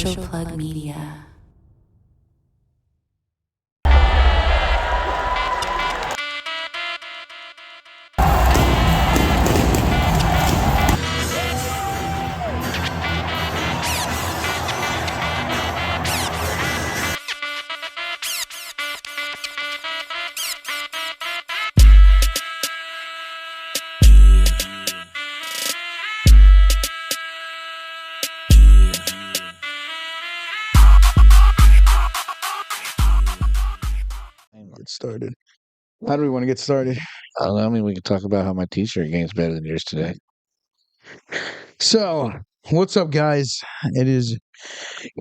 Social Plug Media. Get started. How do we want to get started? I don't know. I mean, we could talk about how my t-shirt game's better than yours today. So, what's up, guys? It is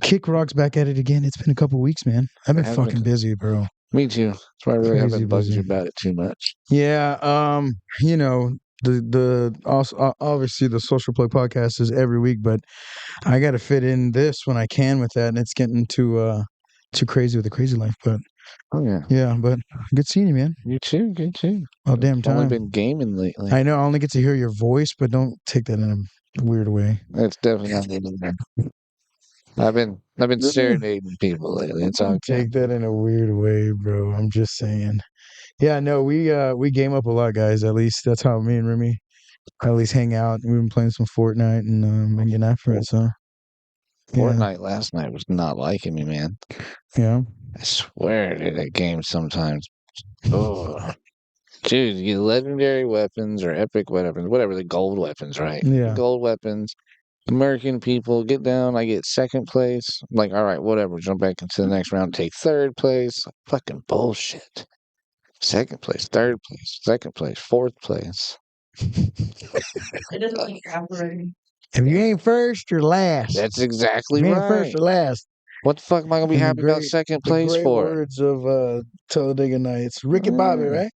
KickRocks back at it again. It's been a couple weeks, man. I've been fucking busy, bro. Me too. That's why I really Crazy haven't bugged busy. you about it too much. Yeah, you know, the also obviously the Social Plug podcast is every week, but I got to fit in this when I can with that, and it's getting too crazy with the crazy life. But Oh yeah, yeah, but good seeing you, man. you too. Good too. All damn I've only time. been gaming lately. I know. I only get to hear your voice, but don't take that in a weird way. It's definitely not getting there. I've been serenading people lately. It's Don't okay. take that in a weird way, bro. I'm just saying. Yeah, no, we game up a lot, guys. At least that's how me and Remy at least hang out. We've been playing some Fortnite and been getting after it. So yeah, Fortnite last night was not liking me, man. yeah. I swear to that game sometimes. Oh, dude, you get legendary weapons or epic weapons, whatever the gold weapons, right? Yeah. Gold weapons. American people get down. I get second place. I'm like, all right, whatever. Jump back into the next round. Take third place. Fucking bullshit. Second place, third place, second place, fourth place. It doesn't like crap already. If you ain't first, you're last. That's exactly If you ain't right. first or last. What the fuck am I gonna be And happy about second the place great for? words of Talladega Nights. Ricky Bobby, right?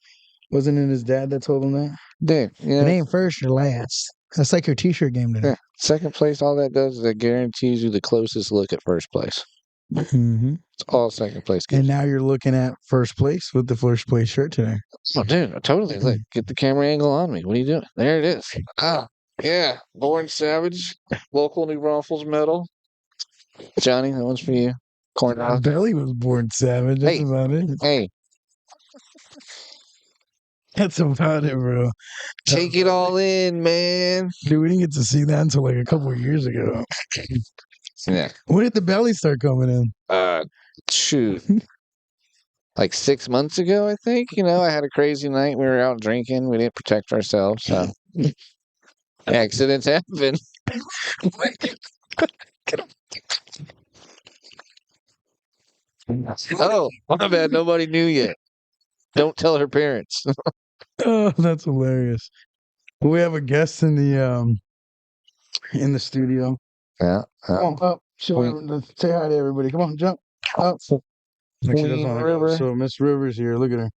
Wasn't it his dad that told him that? Dude, If it ain't first, you're last. That's like your t-shirt game today. yeah. Second place, all that does is it guarantees you the closest look at first place. Mm-hmm. It's all second place gives. And now you're looking at first place with the first place shirt today. Oh, dude, totally. Look, get the camera angle on me. What are you doing? There it is. Ah, yeah. Born Savage, local New Braunfels medal. Johnny, that one's for you. Corn dog. Belly was born savage. That's Hey. about it. Hey, That's about it, bro. take it all in, man. Dude, we didn't get to see that until like a couple of years ago. Yeah. When did the belly start coming in? Shoot. Like 6 months ago, I think. You know, I had a crazy night. We were out drinking. We didn't protect ourselves. So accidents happen. Oh, my bad. Nobody knew yet. Don't tell her parents. Oh, that's hilarious. We have a guest in the studio. Yeah. Come on, up. Say hi to everybody. Come on, jump up. Actually, that's not River. so Miss Rivers here. Look at her.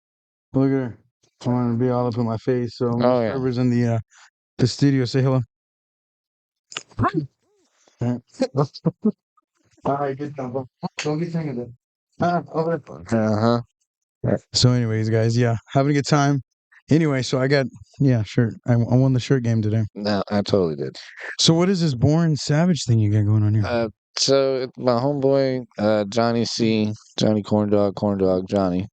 Look at her. I want to be all up in my face. So Miss Yeah. Rivers in the studio. Say hello. All right, good job. Don't be thinking that. Over Uh-huh. So, anyways, guys, yeah, having a good time. Anyway, so I got shirt. I won the shirt game today. No, I totally did. So, what is this Born Savage thing you got going on here? So my homeboy, Johnny C, Johnny Corn Dog, Johnny.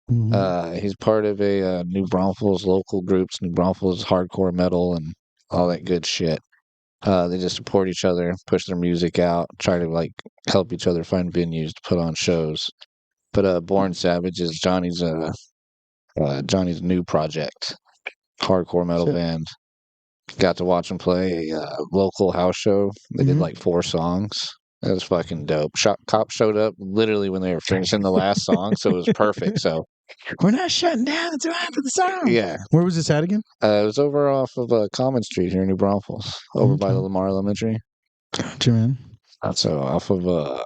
He's part of a New Braunfels local groups, New Braunfels hardcore metal and all that good shit. They just support each other, push their music out, try to like help each other find venues to put on shows. But Born Savage is Johnny's new project, hardcore metal band. Got to watch him play a local house show. They did like 4 songs. That was fucking dope. Cop showed up literally when they were finishing the last song, so it was perfect. So we're not shutting down until after the song. Yeah. Where was this at again? It was over off of Common Street here in New Braunfels, over by the Lamar Elementary. Gotcha, man. So off of I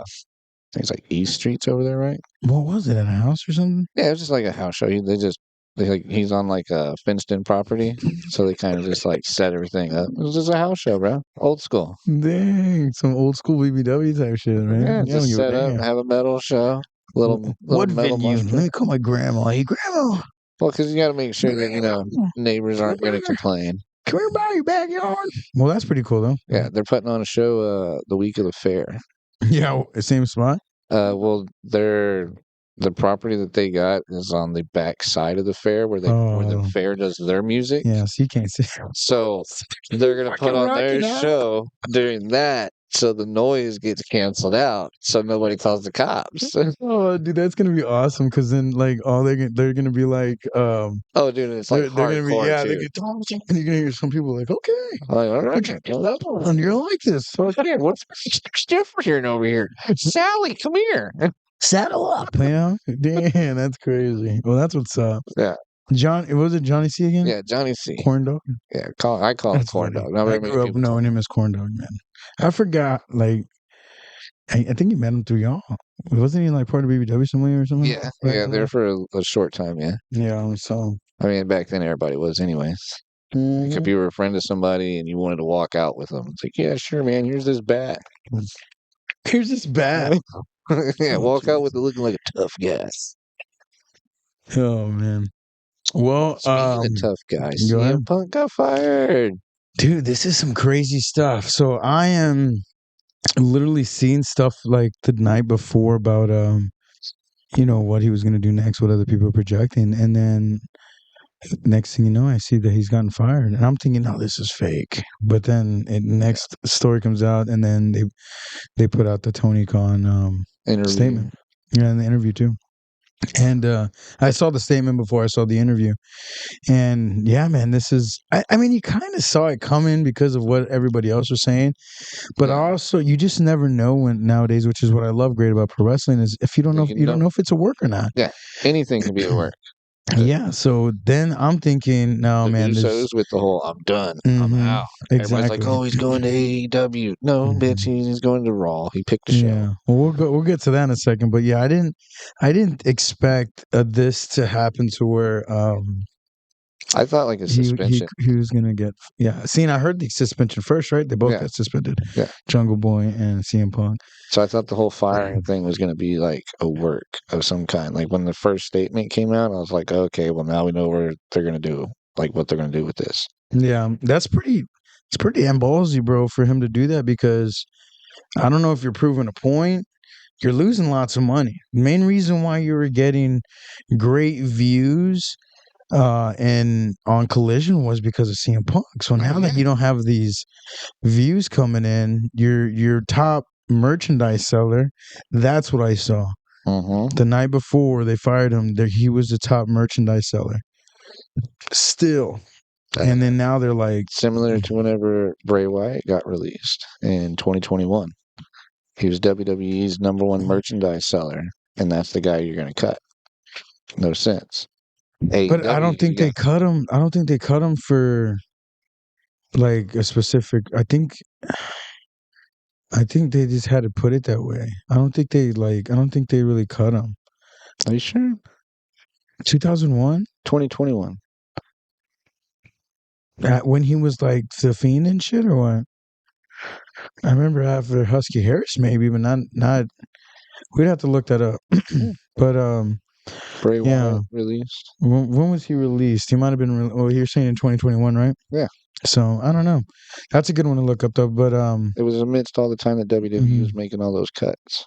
think it's like East Street's over there, right? What was it, at a house or something? Yeah, it was just like a house show. He's on like a fenced-in property, so they kind of just like set everything up. It was just a house show, bro. Old school. Dang, some old school BBW type shit, man. Yeah, just set up and have a metal show. Little what metal venue? monster. Let me call my grandma. Hey, grandma. Well, because you got to make sure that neighbors aren't going to complain. Can we buy your backyard? Well, that's pretty cool, though. Yeah, they're putting on a show the week of the fair. Yeah, same spot. Well, the property that they got is on the back side of the fair where the Oh, fair does their music. yeah. So you can't see. So they're gonna put Fucking on their rocking out. show during that, so the noise gets canceled out, so nobody calls the cops. Oh, dude, that's gonna be awesome. Because then, like, all they're gonna be like, Oh, dude, it's like they're gonna be, hardcore yeah, they too. get, and you're gonna hear some people like, okay, Like, all right, and you're like this. So yeah, what's different here and over here? Sally, come here. saddle up, man. Damn, that's crazy. Well, that's what's up. Yeah, John, was it Johnny C again? yeah, Johnny C. Corn dog. Yeah, I call him That's corn funny. dog. Not I very many grew up people call knowing him as Corn Dog, man. I forgot, like, I think you met him through y'all. Wasn't he like part of BBW somewhere or something? Yeah, Back yeah, in the there day? for a short time. Yeah, Yeah, so. I mean, back then everybody was, anyways. Like if you were a friend of somebody and you wanted to walk out with them, it's like, yeah, sure, man. Here's this bat. Here's this bat. Yeah, Oh, walk out jeez. with it looking like a tough guy. Oh man. Well, Speaking of tough guys, go CM ahead. Punk got fired. Dude, this is some crazy stuff. So I am literally seeing stuff like the night before about what he was gonna do next, what other people are projecting, and then next thing you know, I see that he's gotten fired, and I'm thinking, no, this is fake. But then next story comes out, and then they put out the Tony Khan Interview. statement, yeah, in the interview too. And I saw the statement before I saw the interview, and yeah, man, this is. I mean, you kind of saw it coming because of what everybody else was saying, but Yeah. also you just never know when nowadays, which is what I love great about pro wrestling is if you don't know, you don't know if it's a work or not. Yeah, anything can be a work. Yeah, so then I'm thinking, no, The man, Usos with the whole "I'm done, I'm Mhm, out." Everybody's like, exactly. "Oh, he's going to AEW." No, bitch, he's going to Raw. He picked a show. Yeah, well, we'll get to that in a second, but yeah, I didn't expect this to happen to where I thought like a he suspension. he was gonna get I heard the suspension first, right? They both Yeah. got suspended. Yeah. Jungle Boy and CM Punk. So I thought the whole firing thing was going to be like a work of some kind. Like when the first statement came out, I was like, okay, well now we know where they're going to do, like what they're going to do with this. Yeah, it's pretty damn ballsy, bro, for him to do that because I don't know if you're proving a point. You're losing lots of money. Main reason why you were getting great views and on Collision was because of CM Punk. So now that you don't have these views coming in, your top merchandise seller, that's what I saw. The night before they fired him, he was the top merchandise seller. Still. And then now they're like similar to whenever Bray Wyatt got released in 2021. He was WWE's #1 merchandise seller, and that's the guy you're going to cut. No sense. But I don't think they cut him. I don't think they cut him for like a specific. I think they just had to put it that way. I don't think they really cut him. Are you sure? 2001, 2021. When he was like the Fiend and shit, or what? I remember after Husky Harris, maybe, but not. We'd have to look that up. But Bray Wyatt released. When was he released? He might have been. You're saying in 2021, right? Yeah. So I don't know. That's a good one to look up though. But it was amidst all the time that WWE was making all those cuts.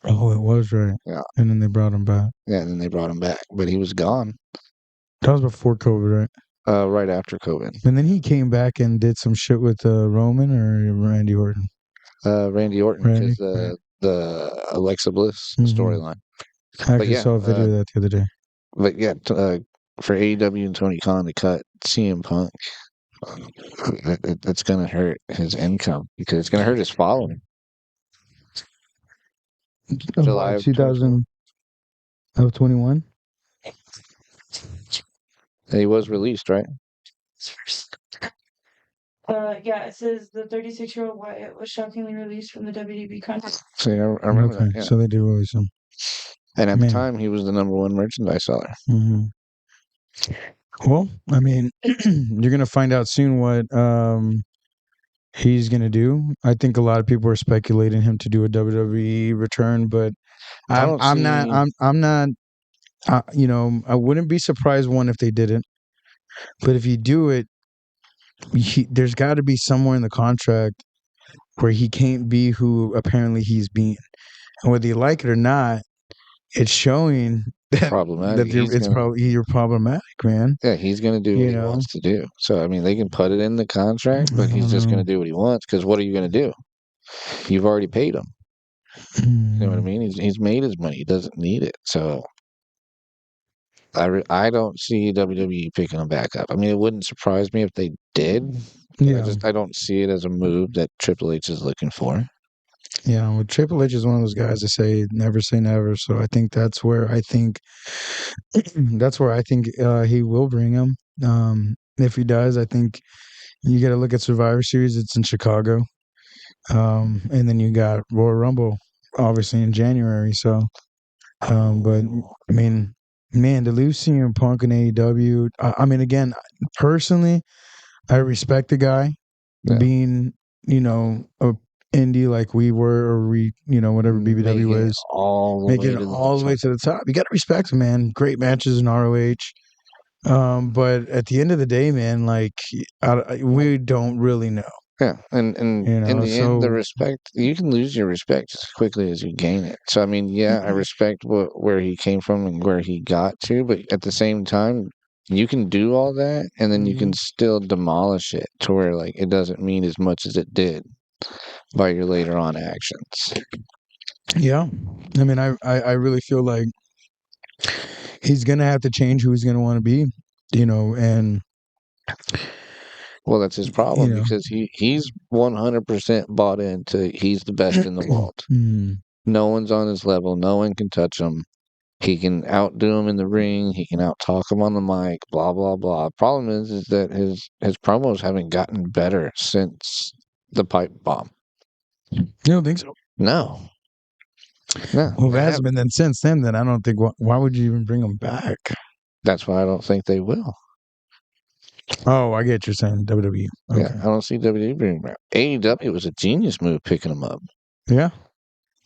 Oh, it was right. Yeah. And then they brought him back. Yeah, and then they brought him back, but he was gone. That was before COVID, right? Right after COVID. And then he came back and did some shit with Roman or Randy Orton. Randy Orton, because the Alexa Bliss storyline. I actually saw a video of that the other day. But yeah, for AEW and Tony Khan to cut CM Punk, that's going to hurt his income because it's going to hurt his following. July of 2021. He was released, right? Yeah, it says the 36-year-old Wyatt was shockingly released from the WWE contract. See, I remember that. Yeah. So they did release him. And at the time, he was the #1 merchandise seller. Well, I mean, you're gonna find out soon what he's gonna do. I think a lot of people are speculating him to do a WWE return, but I'm not. I wouldn't be surprised if they didn't. But if you do it, there's got to be somewhere in the contract where he can't be who apparently he's being. And whether you like it or not, it's showing that Problematic. you're problematic, man. Yeah, he's gonna do what You he know, wants to do. So I mean, they can put it in the contract, I but he's don't just know. gonna do what he wants. Because what are you gonna do? You've already paid him. You know what I Mm, mean? He's made his money. He doesn't need it. So I don't see WWE picking him back up. I mean, it wouldn't surprise me if they did, but yeah, I don't see it as a move that Triple H is looking for. yeah. Well, Triple H is one of those guys that say never. So I think that's where I think he will bring him. If he does, I think you got to look at Survivor Series. It's in Chicago, and then you got Royal Rumble, obviously in January. So, but I mean, man, to lose CM Punk in AEW. I mean, again, personally, I respect the guy Yeah. being, a indie like we were, or whatever BBW Making it was, all the making way it to the all the way top. to the top. You got to respect him, man. Great matches in ROH. But at the end of the day, man, like we don't really know, Yeah, and in the end, the So respect you can lose your respect as quickly as you gain it. So I mean, yeah, I respect where he came from and where he got to, but at the same time, you can do all that and then you can Mhm. still demolish it to where like it doesn't mean as much as it did by your later on actions. Yeah, I mean, I really feel like he's gonna have to change who he's gonna want to be, and Well, that's his problem you know, because he's 100% bought into he's the best in the world. Mm. No one's on his level. No one can touch him. He can outdo him in the ring. He can outtalk him on the mic. Blah blah blah. Problem is that his promos haven't gotten better since the pipe bomb. You don't think so? No, no. Well, if it hasn't been then since then, then I don't think why would you even bring him back? That's why I don't think they will. Oh, I get you're saying WWE. Yeah, Okay, I don't see WWE bringing him back. AEW was a genius move picking him up. yeah,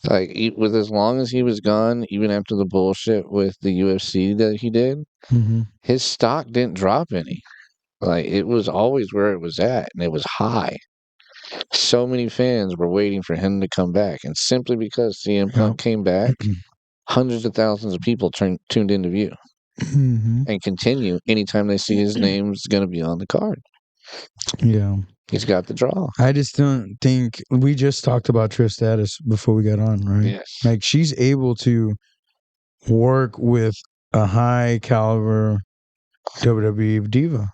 Like with as long as he was gone, even after the bullshit with the UFC that he did, hmm his stock didn't drop any. Like it was always where it was at, and it was high. So many fans were waiting for him to come back, and simply because CM yeah. Punk came back, hundreds of thousands of people tuned into view hmm and continue anytime they see his name's going to be on the card. Yeah, He's got the draw. I just don't think we just talked about Trish Stratus before we got on, right? Yes. Like she's able to work with a high caliber WWE diva,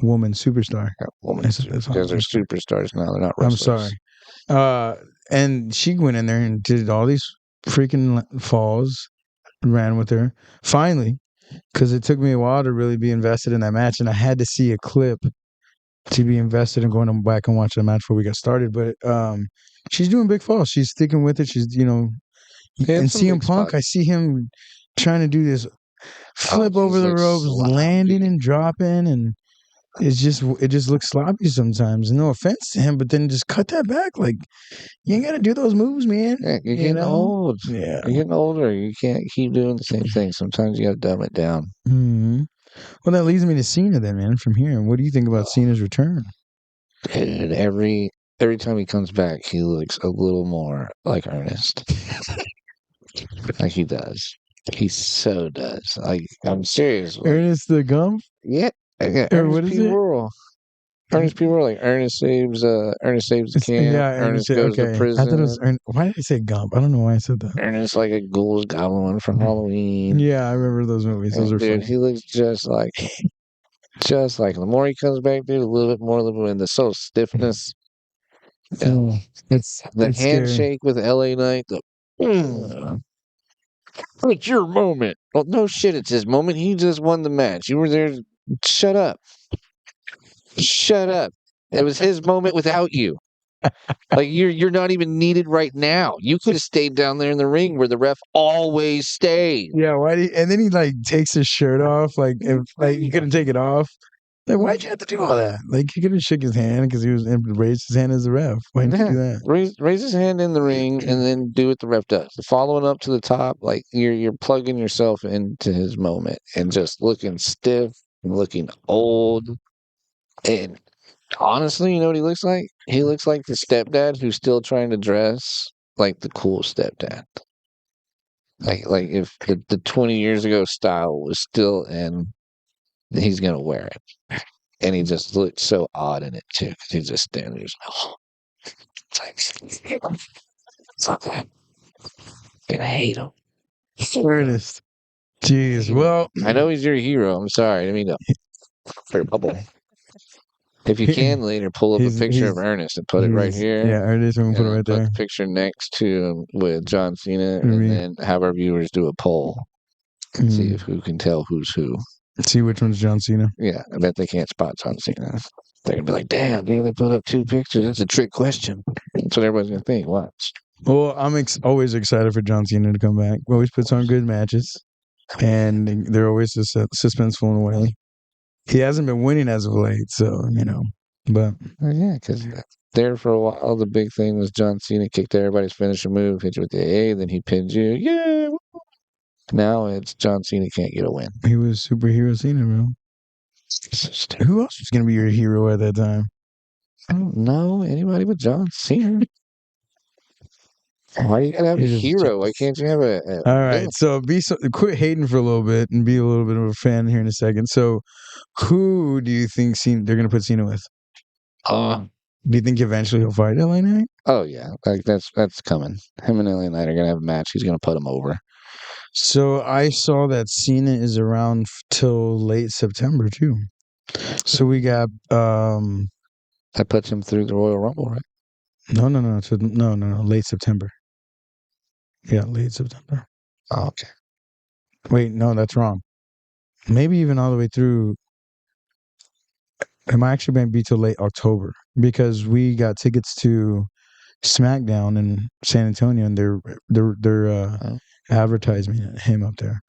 woman superstar. Yeah, woman, I said that's because all. they're superstars now. They're not I'm wrestlers. sorry. And she went in there and did all these freaking falls, ran with her. Finally, because it took me a while to really be invested in that match, and I had to see a clip to be invested in going back and watching the match before we got started. But she's doing big falls. She's sticking with it. She's He had and some CM big Punk, I spots. see him trying to do this flip over He's the like ropes, landing sloppy. and dropping, and it just looks sloppy sometimes. No offense to him, but then just cut that back. Like you ain't gotta do those moves, man. Yeah, you're You getting know? old. Yeah. You're getting older. You can't keep doing the same thing. Sometimes you got to dumb it down. hmm Well, that leads me to Cena then, man. From here, what do you think about Cena's return? And every time he comes back, he looks a little more like Ernest. Like he does. He so does. Like I'm serious. Like Ernest the Gump, yeah, yeah. or Ernest what is P. it? Worrell. Ernest P. Worrell. Like Ernest saves the camp. Yeah, Ernest. Ernest goes to Okay, I thought it was. prison. Why did I say Gump? I don't know why I said that. Ernest like a ghouls goblin from Halloween. Yeah, I remember those movies. Those And are dude, funny. he looks just like the more he comes back, dude, a little bit more in the soul stiffness. Oh, The it's scary. handshake with LA Knight, "Mm, it's your moment. Well, no shit, it's his moment. He just won the match. You were there. Shut up. Shut up. It was his moment without you. Like you're not even needed right now. You could have stayed down there in the ring where the ref always stays. Yeah, why? And then he like takes his shirt off, like if like he couldn't take it off. Like, why'd you have to do all that? Like, he could have shook his hand because he was raised his hand as a ref. Why didn't you Yeah. do that? Raise his hand in the ring and then do what the ref does. Following up to the top, like you're plugging yourself into his moment and just looking stiff and looking old. And Honestly, you know what he looks like? He looks like the stepdad who's still trying to dress like the cool stepdad. Like if the 20 years ago style was still in, he's gonna wear it. And he just looked so odd in it too, because he's just standing there. It's like, it's okay. I'm gonna hate him. Ernest. Jeez. Well, I know he's your hero. I'm sorry. I mean, for a bubble. If you can later, pull up a picture of Ernest and put it right here. Yeah, Ernest. I'm gonna put it right Put there. the picture next to him with John Cena, For and me. then have our viewers do a poll. See if who can tell who's who. See which one's John Cena. Yeah, I bet they can't spot John Cena. They're gonna be like, "Damn, they put up 2 pictures. That's a trick question." That's what everybody's gonna think. Watch. Well, I'm always excited for John Cena to come back. Always puts on good matches, and they're always just suspenseful in a way. He hasn't been winning as of late, so But Yeah, because there for a while, the big thing was John Cena kicked everybody's finisher move, hit you with the A, then he pinned you. Yeah. Now it's John Cena can't get a win. he was superhero Cena, bro. Who else was gonna be your hero at that time? I don't know anybody but John Cena. Why you gotta have a hero? Why can't you have a All right, so quit hating for a little bit and be a little bit of a fan here in a second. So, who do you think they're gonna put Cena with? Do you think eventually he'll fight LA Knight? Oh yeah, like that's coming. Him and LA Knight are gonna have a match. He's gonna put him over. So I saw that Cena is around till late September too. So we got that puts him through the Royal Rumble, right? No, late September. Yeah, late September. Oh, okay. Wait, no, that's wrong. Maybe even all the way through. It might actually be till late October because we got tickets to SmackDown in San Antonio, and they're advertising him up there.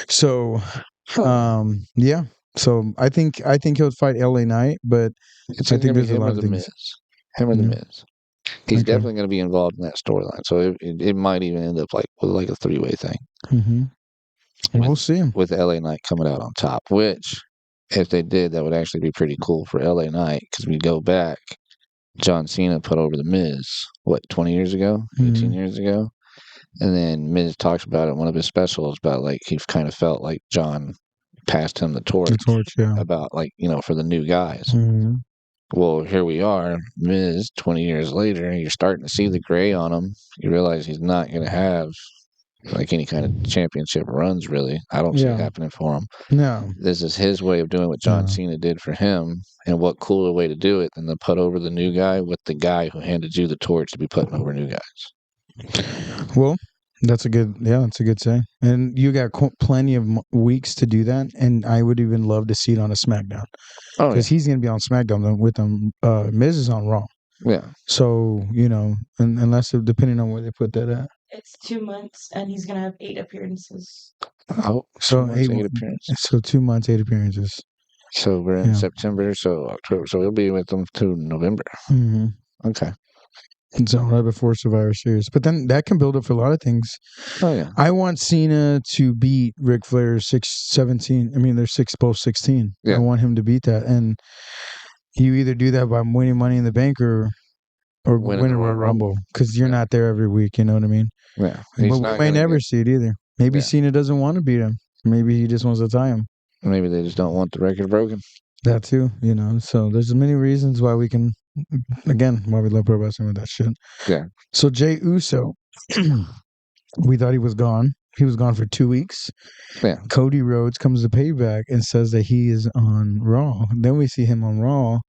So, yeah. So I think he'll fight LA Knight, but I think there's a lot of things. Him or the Miz. He's definitely going to be involved in that storyline, so it might even end up with like a 3-way thing. Mm-hmm. We'll see him with LA Knight coming out on top. Which, if they did, that would actually be pretty cool for LA Knight because we go back. John Cena put over the Miz 20 years ago, 18 years ago, and then Miz talks about it in one of his specials about like he kind of felt like John passed him the torch, yeah. about like for the new guys. Mm-hmm. Well, here we are, Miz, 20 years later, and you're starting to see the gray on him. You realize he's not going to have like any kind of championship runs, really. I don't see it happening for him. No. This is his way of doing what John Cena did for him, and what cooler way to do it than to put over the new guy with the guy who handed you the torch to be putting over new guys. Well, that's a good say. And you got plenty of weeks to do that, and I would even love to see it on a SmackDown. Because he's going to be on SmackDown with them. Miz is on Raw. Yeah. So, unless depending on where they put that at. It's 2 months, and he's going to have 8 appearances. Oh, so 8 appearances. So 2 months, 8 appearances. So we're in September, so October. So he'll be with them to November. Mm-hmm. Okay. So right before Survivor Series. But then that can build up for a lot of things. Oh, yeah. I want Cena to beat Ric Flair 6-17. I mean, they're both 16. Yeah. I want him to beat that. And you either do that by winning Money in the Bank or winning a Royal Rumble. Because you're not there every week, you know what I mean? Yeah. But we may never see it either. Maybe Cena doesn't want to beat him. Maybe he just wants to tie him. Maybe they just don't want the record broken. That too, So there's many reasons why we can, why we love pro wrestling with that shit. Yeah. So Jey Uso, we thought he was gone. He was gone for 2 weeks. Yeah. Cody Rhodes comes to payback and says that he is on Raw. Then we see him on Raw.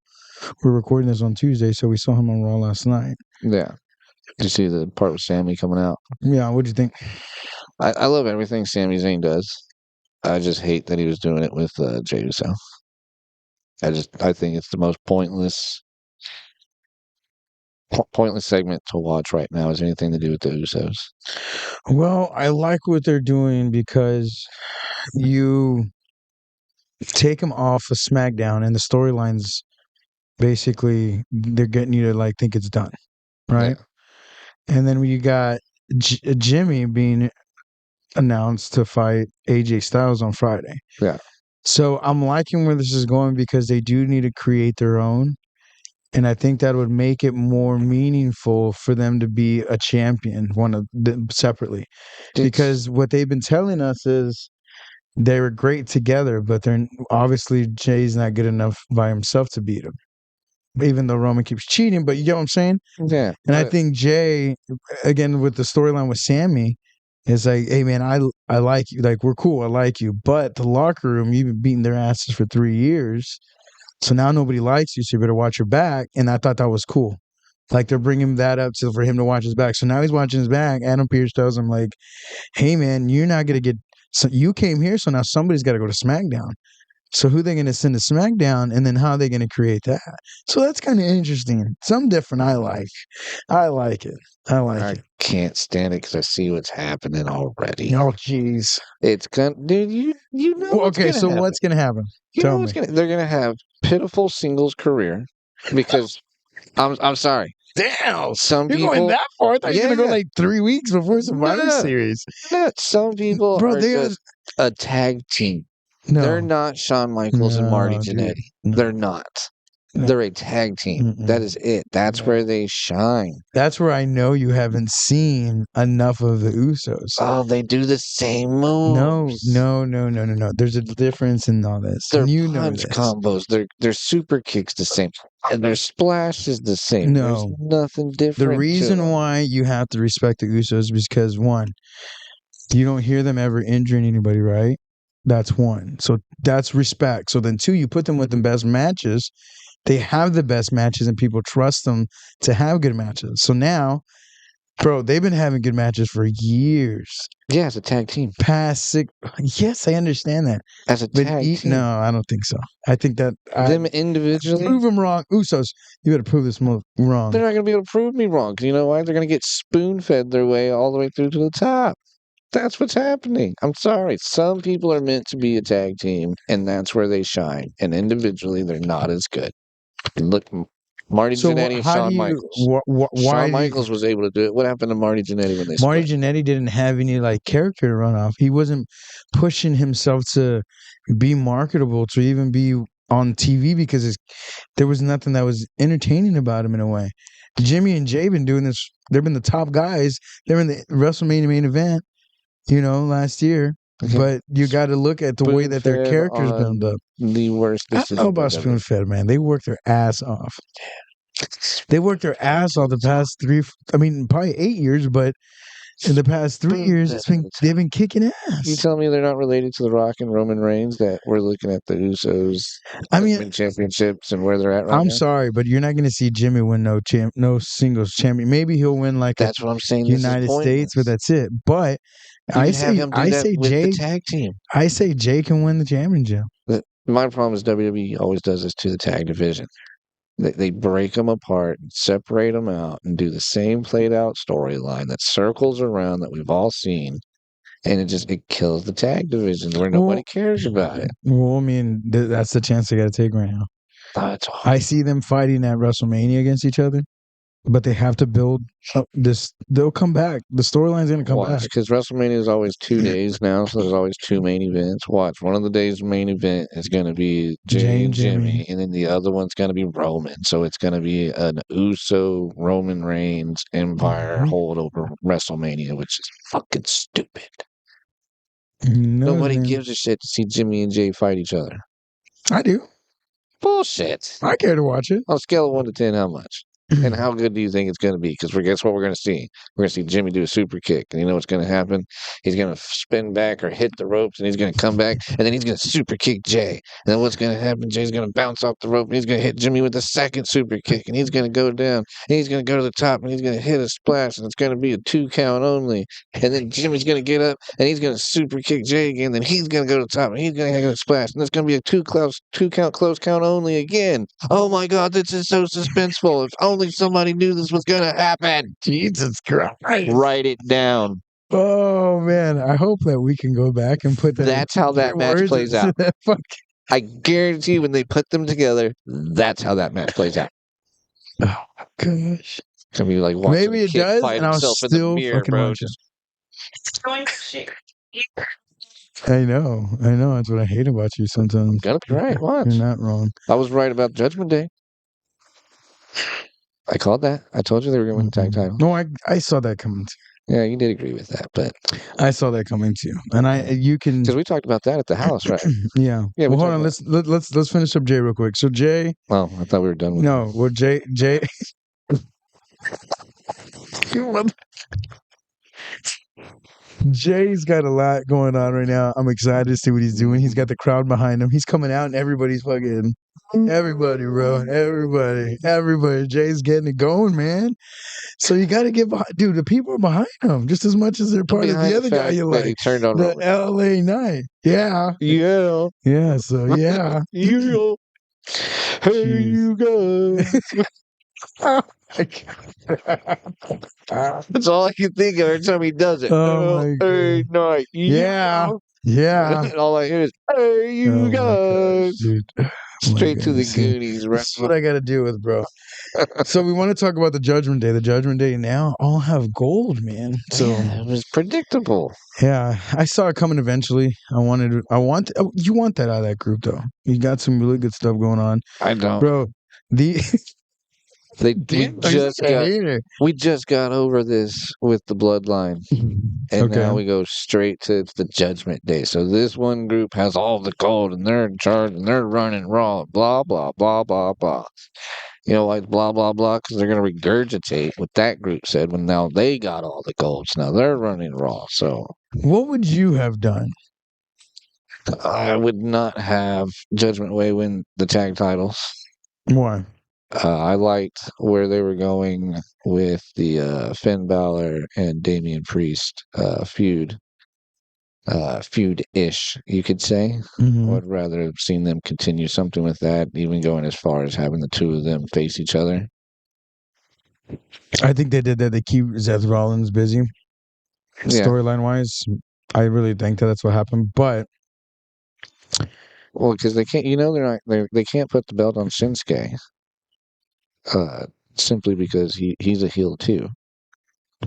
We're recording this on Tuesday, so we saw him on Raw last night. Yeah. Did you see the part with Sami coming out? Yeah, what'd you think? I love everything Sami Zayn does. I just hate that he was doing it with Jey Uso. I think it's the most pointless segment to watch right now is anything to do with the Usos. Well, I like what they're doing because you take them off of SmackDown and the storylines basically they're getting you to think it's done, right? Yeah. And then when you got Jimmy being announced to fight AJ Styles on Friday. Yeah. So I'm liking where this is going because they do need to create their own. And I think that would make it more meaningful for them to be a champion, one of them separately. Because what they've been telling us is they were great together, but they're obviously Jay's not good enough by himself to beat him. Even though Roman keeps cheating, but you get what I'm saying? Yeah. And I think Jay, again, with the storyline with Sammy, is like, hey man, I like you. Like, we're cool, I like you. But the locker room, you've been beating their asses for 3 years. So now nobody likes you, so you better watch your back. And I thought that was cool. Like they're bringing that up for him to watch his back. So now he's watching his back. Adam Pearce tells him like, "Hey man, you're not gonna get. So you came here, so now somebody's got to go to SmackDown. So who they going to send to SmackDown, and then how are they going to create that? So that's kind of interesting. Something different. I like. I like it. I can't stand it because I see what's happening already. Oh jeez, it's gonna, dude. You know. What's okay, gonna so happen. what's going to happen? You Tell know me. what's gonna? They're gonna have pitiful singles career because I'm sorry. Damn, some you're people going that far. I thought you were going to go like 3 weeks before Survivor Series. Some people Bro, are just a tag team. No. They're not Shawn Michaels and Marty Jannetty. No. They're not. No. They're a tag team. That is it. That's where they shine. That's where I know you haven't seen enough of the Usos. Oh, they do the same moves. No. There's a difference in all this. Their you punch combos, their super kicks the same, and their splash is the same. No. There's nothing different. The reason why you have to respect the Usos is because, one, you don't hear them ever injuring anybody, right? That's one. So that's respect. So then two, you put them with the best matches. They have the best matches and people trust them to have good matches. So now, bro, they've been having good matches for years. Yeah, as a tag team. Past 6. Yes, I understand that. As a tag team. No, I don't think so. I think that them individually. Prove them wrong. Usos, you better prove this wrong. They're not going to be able to prove me wrong. Because you know why? They're going to get spoon-fed their way all the way through to the top. That's what's happening. I'm sorry. Some people are meant to be a tag team, and that's where they shine. And individually, they're not as good. Look, Marty Jannetty and Shawn Michaels. Shawn Michaels was able to do it. What happened to Marty Jannetty when they Marty Jannetty didn't have any like character to run off. He wasn't pushing himself to be marketable, to even be on TV, because there was nothing that was entertaining about him in a way. Jimmy and Jay been doing this. They've been the top guys. They're in the WrestleMania main event, last year. Okay. But you got to look at the way that their characters build up. The worst. I don't know about spoon-fed, man. They worked their ass off. They worked their ass off the past probably 8 years, but in the past 3 years, they've been kicking ass. You tell me they're not related to The Rock and Roman Reigns, that we're looking at the Usos championships and where they're at right now? I'm sorry, but you're not going to see Jimmy win no singles champion. Maybe he'll win that's what I'm saying. United States, but that's it. But I say Jay, the tag team. I say Jay can win the championship. My problem is WWE always does this to the tag division. They break them apart, separate them out, and do the same played-out storyline that circles around that we've all seen, and it kills the tag division where nobody cares about it. Well, I mean, that's the chance they got to take right now. I see them fighting at WrestleMania against each other, but they have to build up this. They'll come back. The storyline's going to come back. Because WrestleMania is always 2 days now, so there's always 2 main events. Watch. One of the days' main event is going to be Jey and Jimmy, and then the other one's going to be Roman. So it's going to be an Uso, Roman Reigns, Empire holdover WrestleMania, which is fucking stupid. Nobody gives a shit to see Jimmy and Jey fight each other. I do. Bullshit. I care to watch it. On a scale of 1 to 10, how much? And how good do you think it's going to be? Because guess what we're going to see? We're going to see Jimmy do a super kick. And you know what's going to happen? He's going to spin back or hit the ropes, and he's going to come back, and then he's going to super kick Jey. And then what's going to happen? Jey's going to bounce off the rope, and he's going to hit Jimmy with a second super kick, and he's going to go down, and he's going to go to the top, and he's going to hit a splash, and it's going to be a 2 count only. And then Jimmy's going to get up, and he's going to super kick Jey again. Then he's going to go to the top, and he's going to hit a splash, and it's going to be a 2 count close count only again. Oh my God, this is so suspenseful. If only somebody knew this was going to happen. Jesus Christ. Write it down. Oh, man. I hope that we can go back and put that. That's how that match plays out. I guarantee you when they put them together, that's how that match plays out. Oh, my gosh. It's going to be like watching maybe it does, fight and I'll himself still in the mirror, fucking bro. watch it. I know. That's what I hate about you sometimes. Gotta be right. Watch. You're not wrong. I was right about Judgment Day. I called that. I told you they were going to win the tag title. No, I saw that coming too. Yeah, you did agree with that, but I saw that coming too. And you can because we talked about that at the house, right? Yeah. Yeah. Well, hold on. Let's finish up Jay real quick. So Jay. Well, I thought we were done with. No. Well, Jay. Jay's got a lot going on right now. I'm excited to see what he's doing. He's got the crowd behind him. He's coming out, and everybody's fucking everybody, bro. Everybody. Jay's getting it going, man. So you got to get behind, dude. The people are behind him just as much as they're part of the other guy you like. He turned on the Roman. LA Knight. Yeah. Yeah. So yeah. Yeah. Hey, you guys. That's all I can think of every time he does it. Hey, night. Yeah. All I hear is, hey, you guys. Dude. Straight to the Goonies, right? That's what I got to deal with, bro. So we want to talk about the Judgment Day. The Judgment Day now all have gold, man. So yeah, it was predictable. Yeah, I saw it coming eventually. You want that out of that group, though. You got some really good stuff going on. I don't. Bro, we just got over this with the bloodline, and now we go straight to the Judgment Day. So this one group has all the gold, and they're in charge, and they're running Raw. Blah blah blah blah blah. You know, like blah blah blah, because they're gonna regurgitate what that group said when now they got all the golds. Now they're running Raw. So what would you have done? I would not have Judgment Way win the tag titles. Why? I liked where they were going with the Finn Balor and Damian Priest feud-ish, you could say. Mm-hmm. I would rather have seen them continue something with that, even going as far as having the two of them face each other. I think they did that. They keep Seth Rollins busy, storyline-wise. I really think that's what happened, but well, because they can't, they can't put the belt on Shinsuke. Simply because he's a heel too,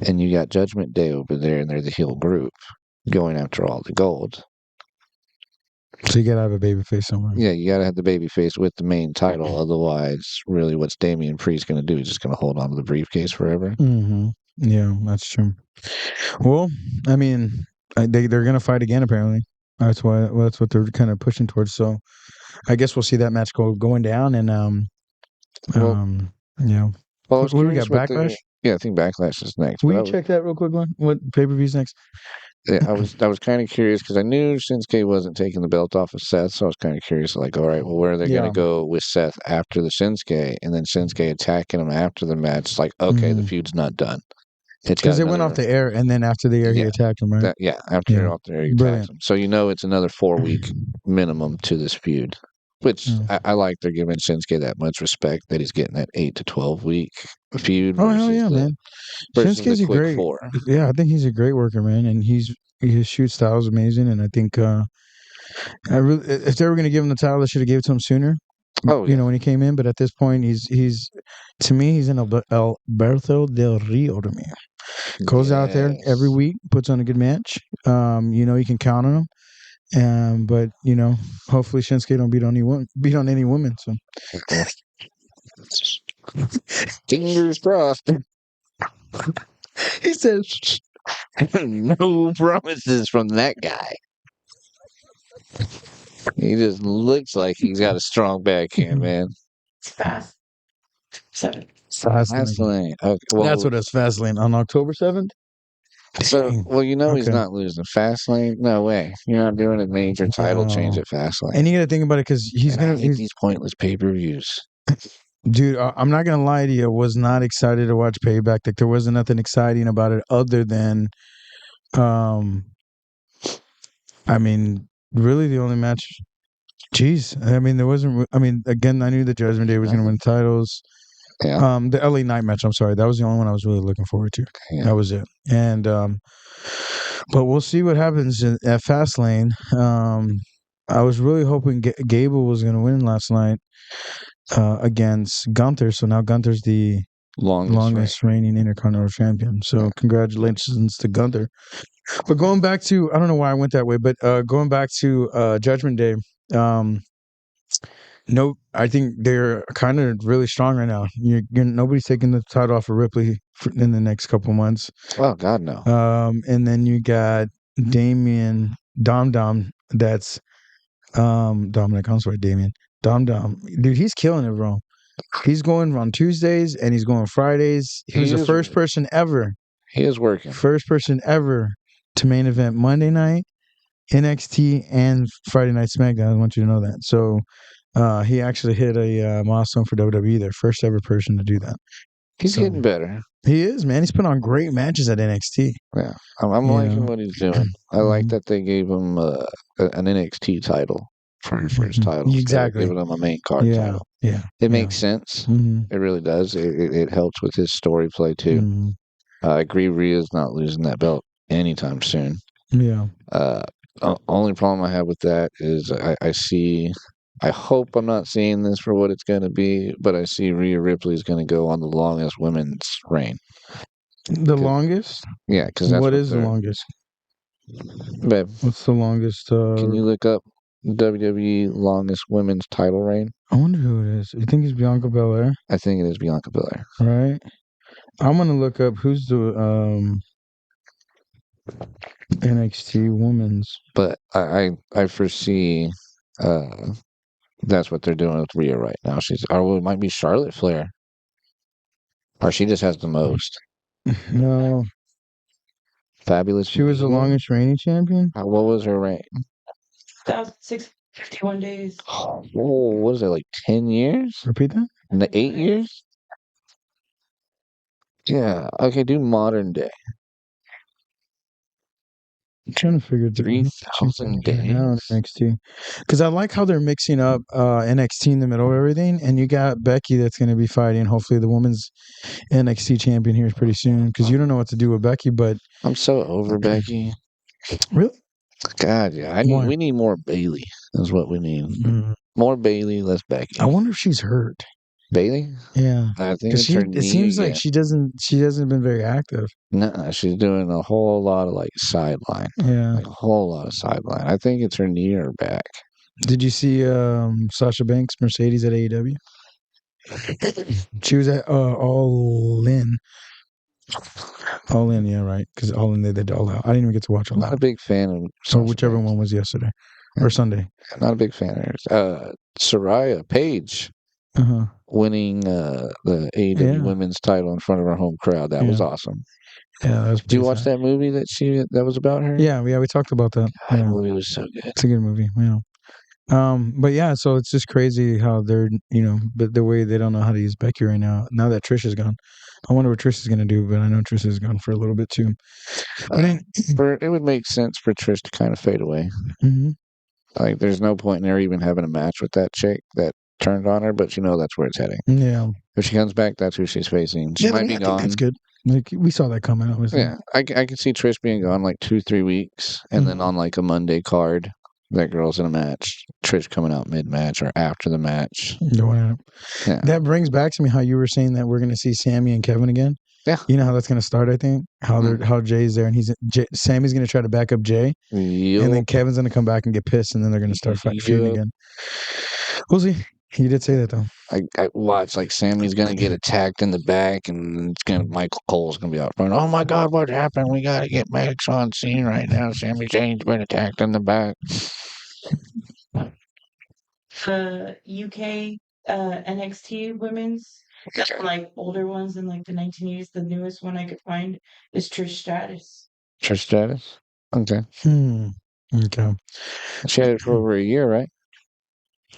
and you got Judgment Day over there, and they're the heel group going after all the gold. So you gotta have a babyface somewhere. Yeah, you gotta have the babyface with the main title. Otherwise, really, what's Damian Priest gonna do? He's just gonna hold on to the briefcase forever. Mm-hmm. Yeah, that's true. Well, I mean, they're gonna fight again apparently. That's what they're kind of pushing towards. So I guess we'll see that match going down, and yeah. Well, what do we got? Backlash? Yeah, I think Backlash is next. Will you check that real quick, one? What pay-per-view's next? Yeah, I was kind of curious because I knew Shinsuke wasn't taking the belt off of Seth, so I was kind of curious, like, all right, well, where are they going to go with Seth after the Shinsuke, and then Shinsuke attacking him after the match? It's like, okay, the feud's not done. Because they went off the air, and then after the air, he attacked him, right? After they're off the air, he attacks him. So it's another 4-week minimum to this feud, which I like. They're giving Shinsuke that much respect that he's getting that 8 to 12-week feud. Oh hell yeah, man! Shinsuke's a great. 4. Yeah, I think he's a great worker, man, and his shoot style is amazing. And I think if they were going to give him the title, they should have gave it to him sooner. Oh, yeah. When he came in. But at this point, he's to me, he's in Alberto Del Rio to me. Goes out there every week, puts on a good match. You can count on him. But hopefully Shinsuke don't beat on any woman. So fingers crossed. He says no promises from that guy. He just looks like he's got a strong backhand, man. It's fast. 7. Fastlane. Okay, well, that's what it's Fastlane on October 7th. So, he's not losing Fastlane. No way. You're not doing a major title change at Fastlane. And you got to think about it because he's going to these pointless pay-per-views. Dude, I'm not gonna lie to you. I was not excited to watch Payback. Like there wasn't nothing exciting about it other than, I mean, really the only match. Jeez, I mean, there wasn't. I mean, again, I knew the Judgment Day was gonna win titles. Yeah. The LA Knight match. I'm sorry, that was the only one I was really looking forward to. Yeah. That was it. And but we'll see what happens at Fastlane. I was really hoping Gable was gonna win last night. Against Gunther, so now Gunther's the longest reigning Intercontinental Champion. So congratulations to Gunther. But going back to, I don't know why I went that way, but going back to Judgment Day, no, I think they're kind of really strong right now. Nobody's taking the title off of Ripley in the next couple months. Oh God, no. And then you got Damien Dom. That's Dominic. I'm sorry, Damien Dom. Dude, he's killing it, bro. He's going on Tuesdays and he's going Fridays. He was the first person ever. He is working. First person ever to main event Monday night, NXT, and Friday Night SmackDown. I want you to know that. So he actually hit a milestone for WWE. Their first ever person to do that. He's getting better. He is, man. He's put on great matches at NXT. Yeah, I'm liking what he's doing. I like that they gave him an NXT title for his first title. Exactly. Giving him a main card title. Yeah. It makes sense. It really does. It helps with his story play too. I agree Rhea's not losing that belt anytime soon. Yeah. Only problem I have with that is I hope I'm not seeing this for what it's going to be, but I see Rhea Ripley is going to go on the longest women's reign. The longest? Yeah, because that's what is the longest? Babe, what's the longest? Can you look up WWE longest women's title reign? I wonder who it is. You think it's Bianca Belair? I think it is Bianca Belair. Right. I'm gonna look up who's the NXT women's. But I foresee that's what they're doing with Rhea right now. Or it might be Charlotte Flair. Or she just has the most. No. Fabulous. She was the longest reigning champion? What was her reign? 1,651 days. Oh, what is it, like 10 years? Repeat that? 8 years? Yeah. Okay, do modern day. I'm trying to figure 3,000 days. NXT, because I like how they're mixing up NXT in the middle of everything, and you got Becky that's going to be fighting. Hopefully, the women's NXT champion here pretty soon. Because you don't know what to do with Becky, but I'm so over Becky. Really? God, yeah. We need more Bailey. Is what we need. More Bailey, less Becky. I wonder if she's hurt. Bailey? Yeah, I think it's it seems like she hasn't been very active. No, she's doing a whole lot of like sideline. Yeah, like a whole lot of sideline. I think it's her knee or back. Did you see Sasha Banks Mercedes at AEW? She was at All In. All In, yeah, right. Because All In they did All Out. I didn't even get to watch All I'm Out. not a big fan of So whichever one was yesterday or Sunday. I'm not a big fan of hers. Soraya Page winning the AEW women's title in front of her home crowd. That was awesome. Yeah, that was. Did you watch that movie that was about her? Yeah, we talked about that. God, that movie was so good. It's a good movie. Yeah. But yeah, so it's just crazy how they're, but the way they don't know how to use Becky right now. Now that Trish is gone, I wonder what Trish is gonna do. But I know Trish is gone for a little bit too. It would make sense for Trish to kind of fade away. Like, there's no point in her even having a match with that chick that turned on her, but that's where it's heading. Yeah. If she comes back, that's who she's facing. She might be gone. That's good. Like, we saw that coming. Obviously. Yeah, I can see Trish being gone like 2-3 weeks, and then on like a Monday card, that girl's in a match. Trish coming out mid-match or after the match. Yeah. That brings back to me how you were saying that we're going to see Sammy and Kevin again. Yeah. You know how that's going to start, I think? How Jay's there, and Sammy's going to try to back up Jay. Yep. And then Kevin's going to come back and get pissed, and then they're going to start feuding again. We'll see. You did say that, though. I watch, like, Sammy's going to get attacked in the back, and Michael Cole's going to be out front. Oh, my God, what happened? We got to get Max on scene right now. Sami Zayn's been attacked in the back. UK NXT women's, like older ones in like the 1980s. The newest one I could find is Trish Stratus. Trish Stratus? Okay. Okay. She had it for over a year, right?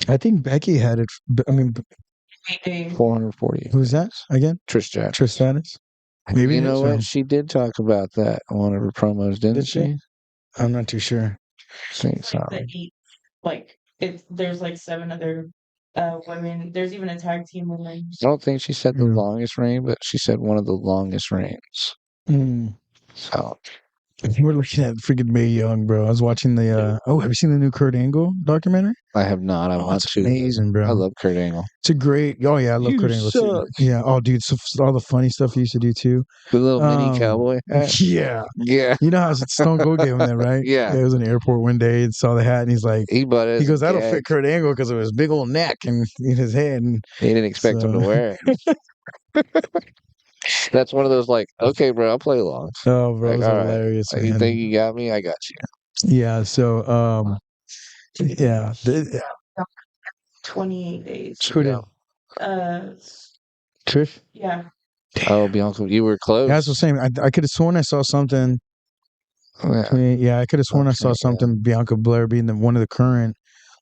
I think Becky had it. 440. Who's that again? Trish Stratus. Trish Stratus. Maybe you know what? She did talk about that in one of her promos, didn't she? I'm not too sure. There's like 7 other women. There's even a tag team woman. I don't think she said the longest reign, but she said one of the longest reigns. So We're looking at freaking Mae Young, bro. I was watching the. Have you seen the new Kurt Angle documentary? I have not. I want It's to. amazing, bro. I love Kurt Angle. It's a great. Oh yeah, I love You Kurt Angle too. suck. Yeah. Oh, dude, so all the funny stuff he used to do too. The little mini cowboy hat. Yeah. Yeah. You know how Stone Cold gave him that, right? Yeah. He was in the airport one day and saw the hat, and he's like, He bought it. he As a goes, "That'll gag. fit Kurt Angle because of his big old neck and in his head." And He didn't expect him to so, wear it. That's one of those like, okay, bro, I'll play along. oh, bro, Like, it's all right. hilarious, Like, you man. think you got me? I got you. Yeah. So, yeah. 28 days. Who did? Trish? Yeah. Oh, Bianca, you were close. Yeah, that's what I'm saying. I could have sworn I saw something. Yeah. I could have sworn I saw something. Bianca Blair being one of the current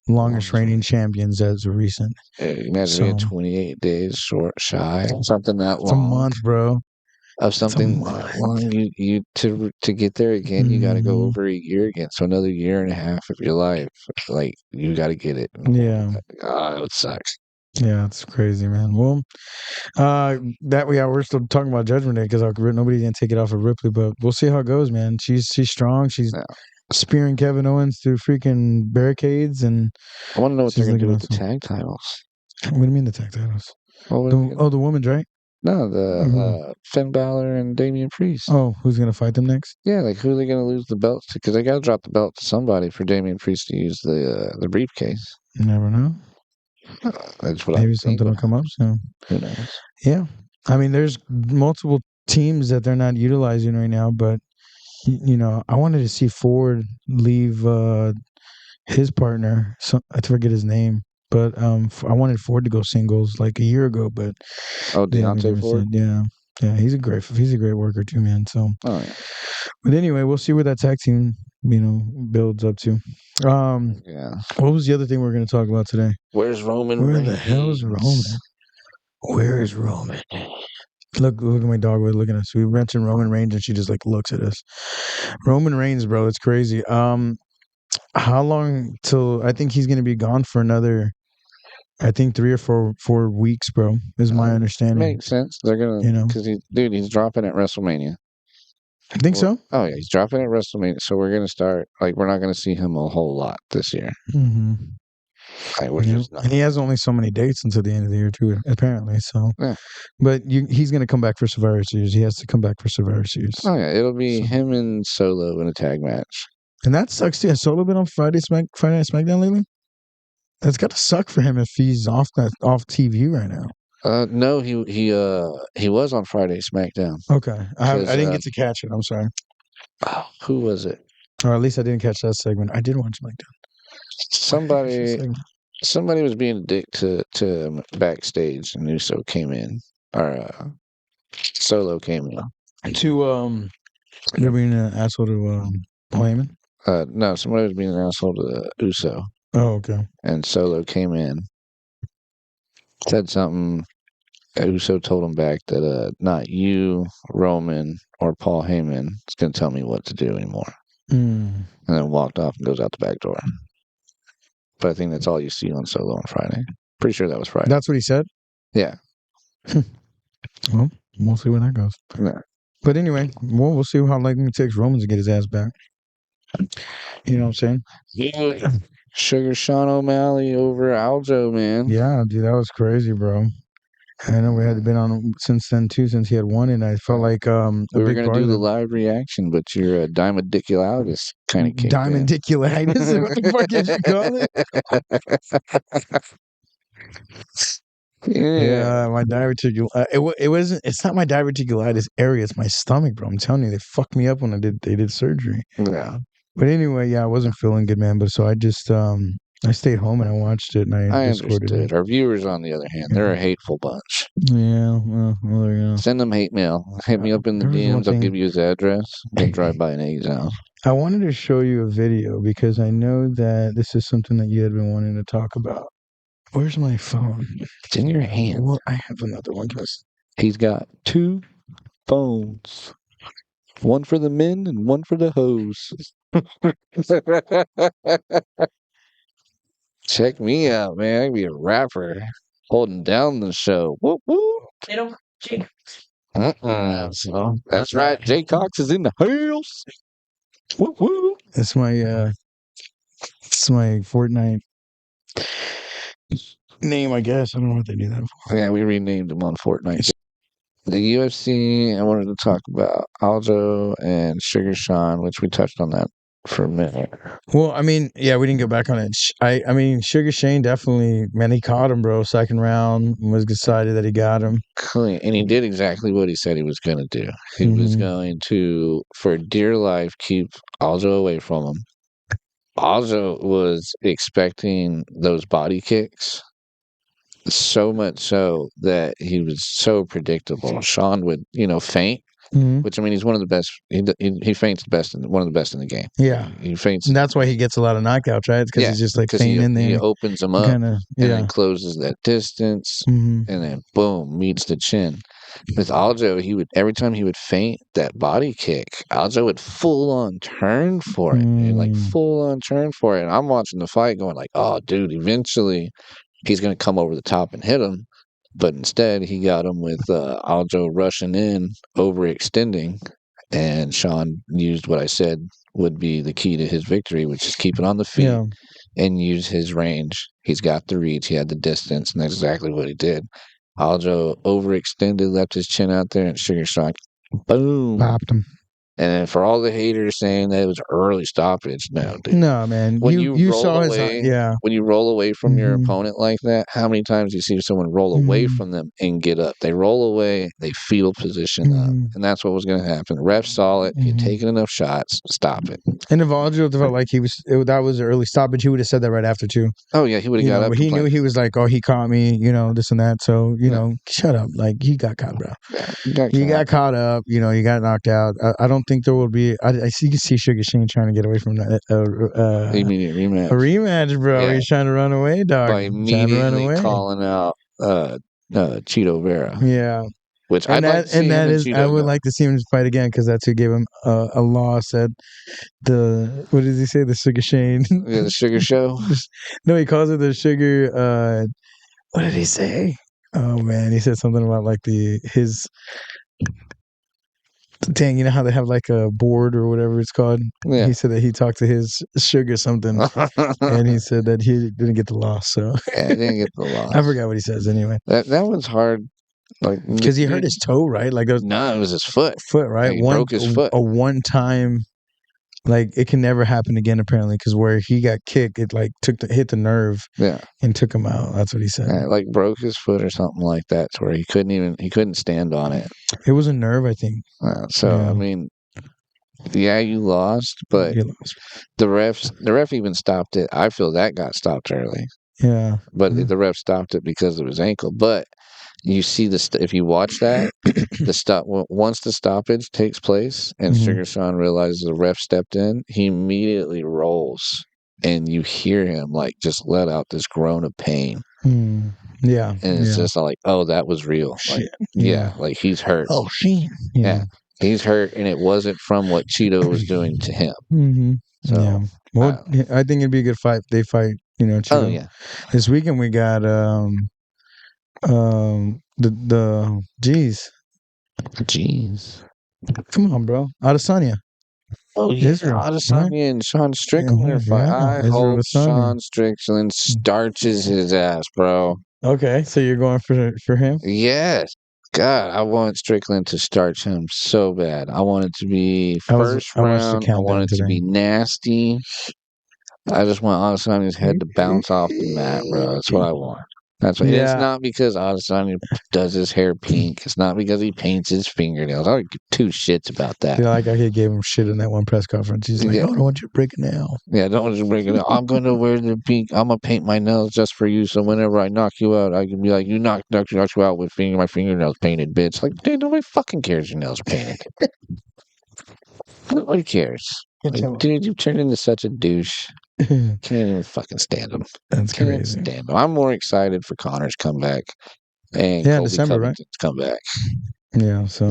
longest reigning champions as of recent. Imagine being 28 days shy, something that long. It's a month, bro. Of something that long. You to get there again, you got to go over a year again. So another year and a half of your life, like you got to get it. Yeah. Oh, it sucks. Yeah, it's crazy, man. Well, we're still talking about Judgment Day because nobody didn't take it off of Ripley, but we'll see how it goes, man. She's strong. She's spearing Kevin Owens through freaking barricades, and I want to know what they're gonna do with the tag titles. What do you mean the tag titles? The women's, right? No, the Finn Balor and Damian Priest. Oh, who's gonna fight them next? Yeah, like who are they gonna lose the belts to? Because they gotta drop the belt to somebody for Damian Priest to use the briefcase. You never know. That's what Maybe something will come up soon. Who knows? Yeah, I mean, there's multiple teams that they're not utilizing right now, but I wanted to see Ford leave his partner. I forget his name, but I wanted Ford to go singles like a year ago, but Deontay Ford. Yeah, he's a great worker too, man. So, yeah. But anyway, we'll see where that tag team builds up to. Yeah. What was the other thing we are going to talk about today? Where's Roman? Where the hell is Roman? Where is Roman? Look at my dog. We're looking at us. We mentioned Roman Reigns, and she just like looks at us. Roman Reigns, bro, it's crazy. How long till? I think he's going to be gone for another. I think 3 or 4 weeks, bro. Is my understanding. Makes sense. They're gonna, because he's dropping at WrestleMania. I think so. Oh yeah, he's dropping at WrestleMania. So we're gonna start we're not gonna see him a whole lot this year. Mm-hmm. And he has only so many dates until the end of the year too, apparently. So, but he's gonna come back for Survivor Series. He has to come back for Survivor Series. Oh yeah, it'll be him and Solo in a tag match. And that sucks too. Has Solo been on Friday Night SmackDown lately? That's got to suck for him if he's off TV right now. No, he was on Friday SmackDown. Okay, I didn't get to catch it. I'm sorry. Oh, who was it? Or at least I didn't catch that segment. I did watch SmackDown. Somebody was being a dick to backstage, and Uso came in, or Solo came in. They're being an asshole to Paul Heyman? No, somebody was being an asshole to Uso. Oh, okay. And Solo came in, said something. Uso told him back that not you, Roman, or Paul Heyman is going to tell me what to do anymore. And then walked off and goes out the back door. But I think that's all you see on Solo on Friday. Pretty sure that was Friday. That's what he said? Yeah. Well, we'll see where that goes. Yeah. But anyway, we'll see how long it takes Roman to get his ass back. You know what I'm saying? Yeah. Sugar Sean O'Malley over Aljo, man. Yeah, dude, that was crazy, bro. I know we had been on him since then too, since he had won, and I felt like we were going to do the live reaction, but your dimodiculitis kind of kicked in. Dimodiculitis? What the fuck did you call it? Yeah, my diverticulitis. It's not my diverticulitis area. It's my stomach, bro. I'm telling you, they fucked me up when they did surgery. Yeah. But anyway, yeah, I wasn't feeling good, man. But so I just I stayed home and I watched it, and I understood it. Our viewers, on the other hand, they're a hateful bunch. Yeah, well, there you go. Send them hate mail. Hit me up in the DMs. I'll give you his address. Then drive by an A's house. I wanted to show you a video because I know that this is something that you had been wanting to talk about. Where's my phone? It's in your hand. Well, I have another one. He's got 2 phones. One for the men and one for the hoes. Check me out, man. I can be a rapper holding down the show. Whoop, whoop. They don't. So, that's right. Jay Cox is in the house. Woo woo. It's my Fortnite name, I guess. I don't know what they do that for. Yeah, we renamed him on Fortnite. The UFC, I wanted to talk about Aljo and Sugar Sean, which we touched on that for a minute. Well, I mean, yeah, we didn't go back on it. I mean, Sugar Shane definitely, man, he caught him, bro. Second round was decided that he got him. Clean. And he did exactly what he said he was going to do. He was going to, for dear life, keep Aljo away from him. Aljo was expecting those body kicks so much so that he was so predictable. Sean would, faint, which I mean, he's one of the best. He faints the best, one of the best in the game. Yeah, he faints. And that's why he gets a lot of knockouts, right? Because he's just like fainting in there. He opens them up kinda, and then closes that distance, and then boom, meets the chin. With Aljo, he would every time he would feint that body kick, Aljo would full on turn for it, and full on turn for it. And I'm watching the fight, going like, "Oh, dude, eventually he's going to come over the top and hit him." But instead, he got him with Aljo rushing in, overextending, and Sean used what I said would be the key to his victory, which is keep it on the feet and use his range. He's got the reach, he had the distance, and that's exactly what he did. Aljo overextended, left his chin out there, and Sugar Sean, boom, popped him. And then for all the haters saying that it was early stoppage, no, dude. No, man. When you roll saw away, his, when you roll away from your opponent like that, how many times do you see someone roll away from them and get up? They roll away, they fetal position up, and that's what was going to happen. The ref saw it, he had taken enough shots, stop it. And if Aljo felt like that was an early stoppage, he would have said that right after too. Oh yeah, he would have got up. But he knew he was like, oh, he caught me, this and that. So shut up, like he got caught, bro. He got caught up. He got knocked out. I don't think there will be. I see. You can see Sugar Shane trying to get away from that immediate rematch. A rematch, bro. Yeah. He's trying to run away, dog. By immediately calling out Cheeto Vera. Yeah. Which I'd like to see him and Cheeto I would like to see him fight again because that's who gave him a loss at what does he say? The Sugar Shane. Yeah, the Sugar Show. No, he calls it the Sugar. What did he say? Oh man, he said something about like his. Dang, you know how they have like a board or whatever it's called? Yeah. He said that he talked to his Sugar something, and he said that he didn't get the loss. So yeah, he didn't get the loss. I forgot what he says anyway. That was hard, like because he hurt his toe, right? Like no, it was his foot. Right? He broke his foot. A one-time, like it can never happen again apparently. Because where he got kicked, it like hit the nerve, and took him out. That's what he said. Yeah, like broke his foot or something like that, to where he couldn't stand on it. It was a nerve, I think. I mean, yeah, you lost, but the ref even stopped it. I feel that got stopped early. Yeah, but the ref stopped it because of his ankle. But you see if you watch that, once the stoppage takes place and Sugar Sean realizes the ref stepped in, he immediately rolls, and you hear him like just let out this groan of pain. Yeah, and it's just like, oh, that was real. Like, like he's hurt. Oh shit. Yeah, he's hurt, and it wasn't from what Cheeto was doing to him. So, well, I think it'd be a good fight. They fight, Cheeto. Oh yeah. This weekend we got the Jeez. Come on, bro. Adesanya. Oh yeah, Adesanya and Sean Strickland fight. I hope Sean Strickland starches his ass, bro. Okay, so you're going for him? Yes. God, I want Strickland to starch him so bad. I want it to be first round. I want it to be nasty. I just want Adesanya's head to bounce off the mat, bro. That's what I want. That's what. It's not because Adesanya does his hair pink. It's not because he paints his fingernails. I don't give two shits about that. Like he gave him shit in that one press conference. He's like, I don't want you to break it now. Yeah, I don't want you to break it now. I'm going to wear the pink. I'm going to paint my nails just for you. So whenever I knock you out, I can be like, you knocked you out with my fingernails painted, bitch. Like, dude, nobody fucking cares your nails are painted. Nobody cares. Like, dude, you've turned into such a douche. Can't even fucking stand him. That's crazy. Stand him. I'm more excited for Connor's comeback and Colby December, Covington's comeback. Yeah. So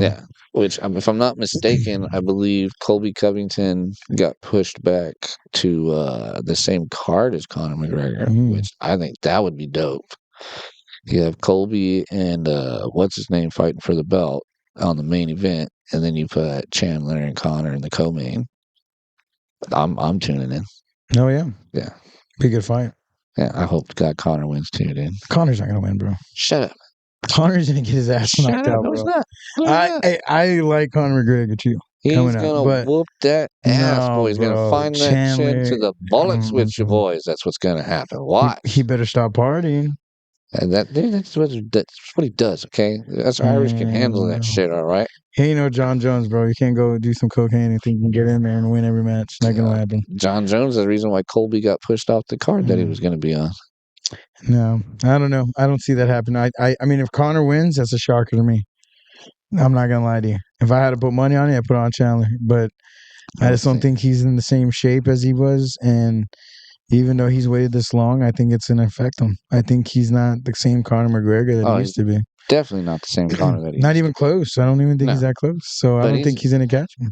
which, if I'm not mistaken, I believe Colby Covington got pushed back to the same card as Conor McGregor, which I think that would be dope. You have Colby and what's his name fighting for the belt on the main event, and then you put Chandler and Conor in the co-main. I'm tuning in. Oh yeah, Yeah, be a good fight. Yeah, I hope God Connor wins too, dude. Connor's not gonna win, bro. Shut up. Connor's gonna get his ass knocked out, No, bro. he's not. No, he's not. I like Conor McGregor too. He's Coming up, gonna but whoop that ass, no, boy. He's gonna bro. find that chin to the bullocks with you, boys. That's what's gonna happen. Watch. He better stop partying. And that's what he does. Okay, us Irish can handle that shit. All right. He ain't no John Jones, bro. You can't go do some cocaine and think you can get in there and win every match. Not gonna happen. John Jones is the reason why Colby got pushed off the card that he was going to be on. No, I don't know. I don't see that happen. I mean, if Conor wins, that's a shocker to me. I'm not gonna lie to you. If I had to put money on it, I'd put on Chandler. But I just don't think he's in the same shape as he was. And even though he's waited this long, I think it's gonna affect him. I think he's not the same Conor McGregor that he used to be. Definitely not the same Conor that he Not even close. I don't even think he's that close. So I don't think he's gonna catch him.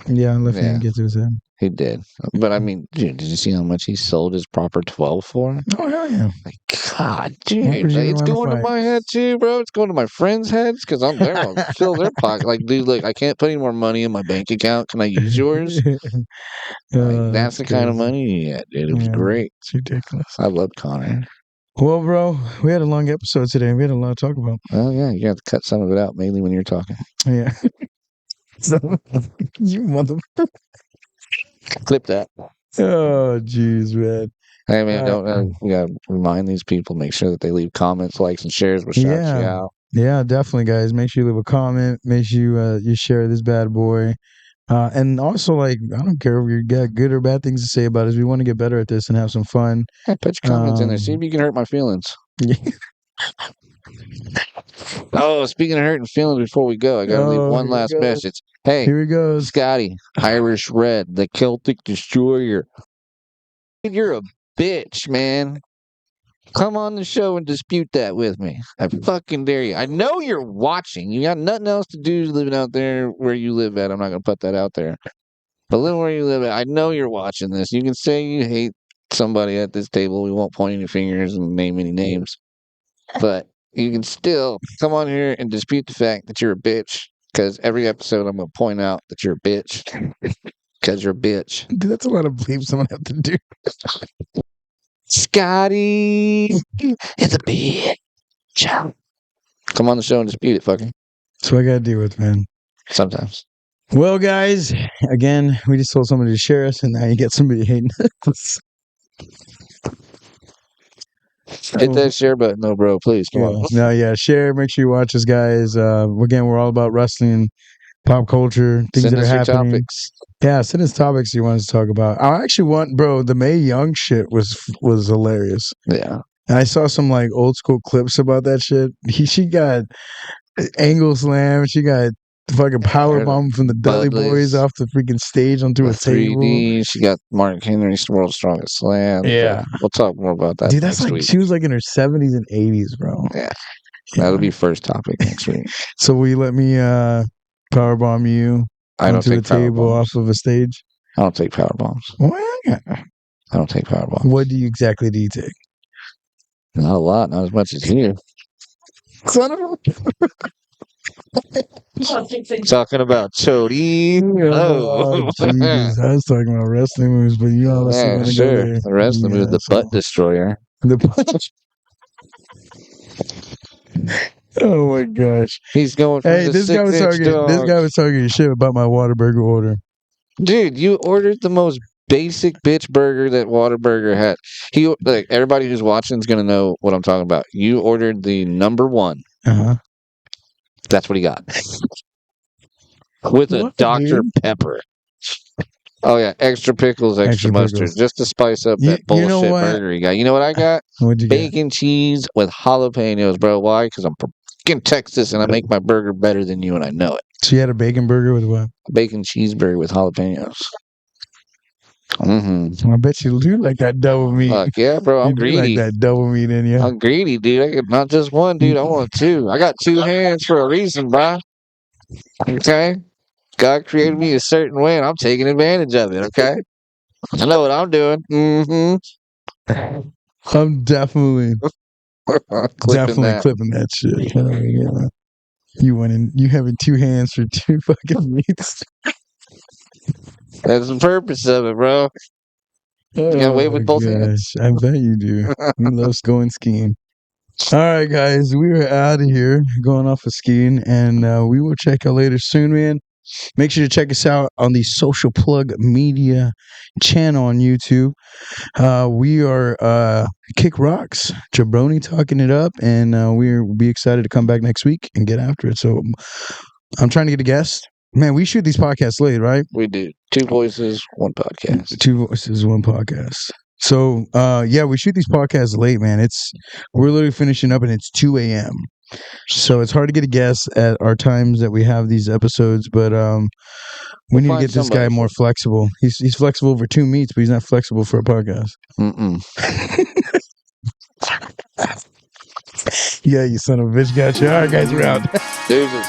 Yeah, left hand gets to his head. He did. But I mean, dude, did you see how much he sold his proper 12 for? Oh, hell yeah. Like, God, dude. It's going to my head too, bro. It's going to my friends' heads because I'm there. I'll fill their pocket. Like, dude, look, I can't put any more money in my bank account. Can I use yours? That's the kind of money he had, dude. It was great. It's ridiculous. I love Conor. Well, bro, we had a long episode today. We had a lot to talk about. Oh, yeah. You have to cut some of it out, mainly when you're talking. Yeah. So, you motherfucker. Clip that. Oh, jeez, man. Hey, man, we got to remind these people, make sure that they leave comments, likes, and shares. We'll shout you out. Yeah, definitely, guys. Make sure you leave a comment. Make sure you share this bad boy. And also, like, I don't care if you got good or bad things to say about us. We want to get better at this and have some fun. Yeah, put your comments in there. See if you can hurt my feelings. Oh, speaking of hurting feelings, before we go, I got to leave one last message. Hey, here we go. Scotty, Irish Red, the Celtic Destroyer. You're a bitch, man. Come on the show and dispute that with me. I fucking dare you. I know you're watching. You got nothing else to do living out there where you live at. I'm not going to put that out there. But living where you live at, I know you're watching this. You can say you hate somebody at this table. We won't point any fingers and name any names. But you can still come on here and dispute the fact that you're a bitch. Because every episode I'm going to point out that you're a bitch. Because you're a bitch. Dude, that's a lot of bleeps someone have to do. Scotty is a bitch. Come on the show and dispute it, fucker. That's what I got to deal with, man. Sometimes. Well, guys, again, we just told somebody to share us, and now you get somebody hating us. Hit that share button, though, bro. Please, come on. No, yeah, share. Make sure you watch us, guys. Again, we're all about wrestling, pop culture, things that are happening. Topics. Yeah, send us topics you want us to talk about. I actually want, bro, the Mae Young shit was hilarious. Yeah. And I saw some like old school clips about that shit. She got angle slam. She got fucking power bomb from the Dudley Boys off the freaking stage onto a 3D. Table. She got Mark Henry's World's Strongest Slam. Yeah. We'll talk more about that. Dude, that's like week. She was like in her 70s and 80s, bro. Yeah. That'll be first topic next week. So will you let me power bomb you onto a table off of a stage? I don't take power bombs. What? I don't take power bombs. What exactly do you take? Not a lot, not as much as you. Son of a... Talking about Chody. Oh, Jesus. I was talking about wrestling moves, but you honestly want to go there. The wrestling move, the butt destroyer. The butt. Oh my gosh. He's going for this guy was talking shit about my Whataburger order. Dude, you ordered the most basic bitch burger that Whataburger had. Everybody who's watching is gonna know what I'm talking about. You ordered the number one. Uh-huh. That's what he got. With a Dr. Pepper. Oh yeah, extra pickles, extra mustard, pickles. Just to spice up that bullshit burger you got. You know what I got? What'd you Bacon cheese with jalapenos, bro. Why? Because I'm from Texas and I make my burger better than you and I know it. So you had a bacon burger with what? A bacon cheeseburger with jalapenos. Mm-hmm. I bet you do like that double meat. Fuck yeah, bro. I'm greedy. Like that double meat in you. I'm greedy, dude. I get not just one, dude. I want two. I got two hands for a reason, bro. Okay? God created me a certain way, and I'm taking advantage of it, okay? I know what I'm doing. Mm-hmm. I'm definitely clipping that shit. Yeah. You having two hands for two fucking meats. That's the purpose of it, bro. You gotta wait with both hands. I bet you do. You love going skiing. All right, guys, we are out of here, going off of skiing, and we will check you later soon, man. Make sure to check us out on the Social Plug Media channel on YouTube. We are KickRocks, Jabroni talking it up, and we'll be excited to come back next week and get after it. So I'm trying to get a guest. Man, we shoot these podcasts late, right? We do. 2 voices, 1 podcast. 2 voices, 1 podcast. So yeah, we shoot these podcasts late, man. We're literally finishing up and it's 2 a.m. So it's hard to get a guest at our times that we have these episodes, but we need to get this guy more flexible. He's flexible for 2 meets, but he's not flexible for a podcast. Yeah, you son of a bitch. Gotcha. All right, guys, we're out. Deuces.